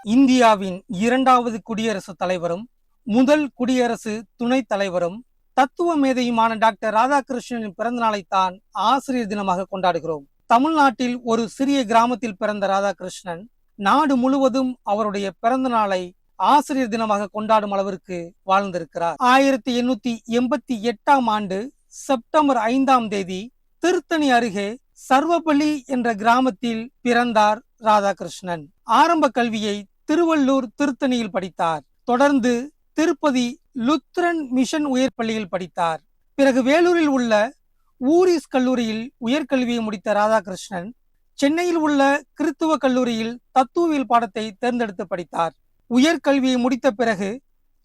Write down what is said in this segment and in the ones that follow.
இந்தியாவின் இரண்டாவது குடியரசுத் தலைவரும் முதல் குடியரசு துணைத் தலைவரும் தத்துவ மேதையுமான டாக்டர் ராதாகிருஷ்ணனின் பிறந்த நாளைத்தான் ஆசிரியர் தினமாக கொண்டாடுகிறோம். தமிழ்நாட்டில் ஒரு சிறிய கிராமத்தில் பிறந்த ராதாகிருஷ்ணன் நாடு முழுவதும் அவருடைய பிறந்த நாளை ஆசிரியர் தினமாக கொண்டாடும் அளவிற்கு வாழ்ந்திருக்கிறார். 1888ஆம் ஆண்டு செப்டம்பர் 5ஆம் தேதி திருத்தணி அருகே சர்வபள்ளி என்ற கிராமத்தில் பிறந்தார் ராதாகிருஷ்ணன். ஆரம்ப கல்வியை திருவள்ளூர் திருத்தணியில் படித்தார். தொடர்ந்து திருப்பதி லுத்ரன் மிஷன் உயர்பள்ளியில் படித்தார். பிறகு வேலூரில் உள்ள ஊரிஸ் கல்லூரியில் உயர்கல்வியை முடித்த ராதாகிருஷ்ணன் சென்னையில் உள்ள கிறித்துவ கல்லூரியில் தத்துவவியல் பாடத்தை தேர்ந்தெடுத்து படித்தார். உயர்கல்வியை முடித்த பிறகு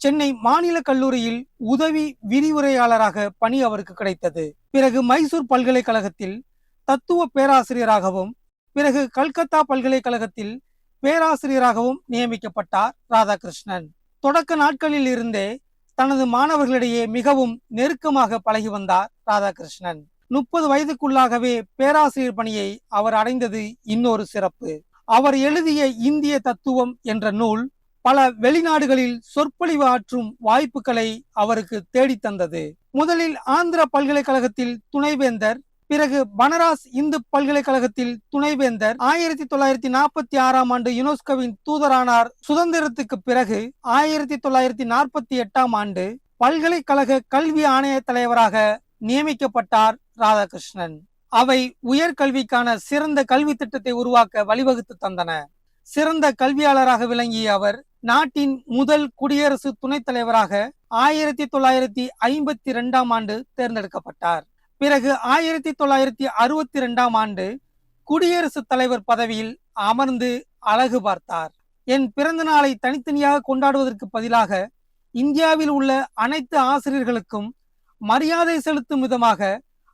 சென்னை மாநில கல்லூரியில் உதவி விரிவுரையாளராக பணி அவருக்கு கிடைத்தது. பிறகு மைசூர் பல்கலைக்கழகத்தில் தத்துவ பேராசிரியராகவும் பிறகு கல்கத்தா பல்கலைக்கழகத்தில் பேராசிரியராகவும் நியமிக்கப்பட்டார் ராதாகிருஷ்ணன். தொடக்க நாட்களில் இருந்தே தனது மாணவர்களிடையே மிகவும் நெருக்கமாக பழகி வந்தார் ராதாகிருஷ்ணன். 30 வயதுக்குள்ளாகவே பேராசிரியர் பணியை அவர் அடைந்தது இன்னொரு சிறப்பு. அவர் எழுதிய இந்திய தத்துவம் என்ற நூல் பல வெளிநாடுகளில் சொற்பொழிவு ஆற்றும் வாய்ப்புகளை அவருக்கு தேடித்தந்தது. முதலில் ஆந்திர பல்கலைக்கழகத்தில் துணைவேந்தர், பிறகு பனாரஸ் இந்து பல்கலைக்கழகத்தில் துணைவேந்தர், 1946ஆம் ஆண்டு யுனெஸ்கோவின் தூதரானார். சுதந்திரத்துக்கு பிறகு 1948ஆம் ஆண்டு பல்கலைக்கழக கல்வி ஆணைய தலைவராக நியமிக்கப்பட்டார் ராதாகிருஷ்ணன். அவை உயர்கல்விக்கான சிறந்த கல்வி திட்டத்தை உருவாக்க வழிவகுத்து தந்தன. சிறந்த கல்வியாளராக விளங்கிய அவர் நாட்டின் முதல் குடியரசு துணைத் தலைவராக 1952ஆம் ஆண்டு தேர்ந்தெடுக்கப்பட்டார். பிறகு 1962ஆம் ஆண்டு குடியரசுத் தலைவர் பதவியில் அமர்ந்து அழகு பார்த்தார். என் பிறந்த நாளை தனித்தனியாக கொண்டாடுவதற்கு பதிலாக இந்தியாவில் உள்ள அனைத்து ஆசிரியர்களுக்கும் மரியாதை செலுத்தும் விதமாக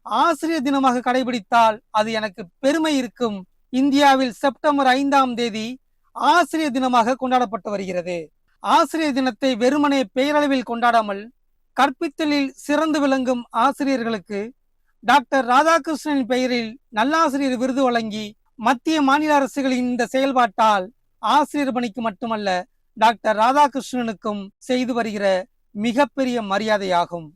ஆசிரியர் தினமாக கடைபிடித்தால் அது எனக்கு பெருமை இருக்கும். இந்தியாவில் செப்டம்பர் 5ஆம் தேதி ஆசிரியர் தினமாக கொண்டாடப்பட்டு வருகிறது. ஆசிரியர் தினத்தை வெறுமனே பெயரளவில் கொண்டாடாமல் கற்பித்தலில் சிறந்து விளங்கும் ஆசிரியர்களுக்கு டாக்டர் ராதாகிருஷ்ணனின் பெயரில் நல்லாசிரியர் விருது வழங்கி மத்திய மாநில அரசுகளின் இந்த செயல்பாட்டால் ஆசிரியர் பணிக்கு மட்டுமல்ல டாக்டர் ராதாகிருஷ்ணனுக்கும் செய்து வருகிற மிகப்பெரிய மரியாதையாகும்.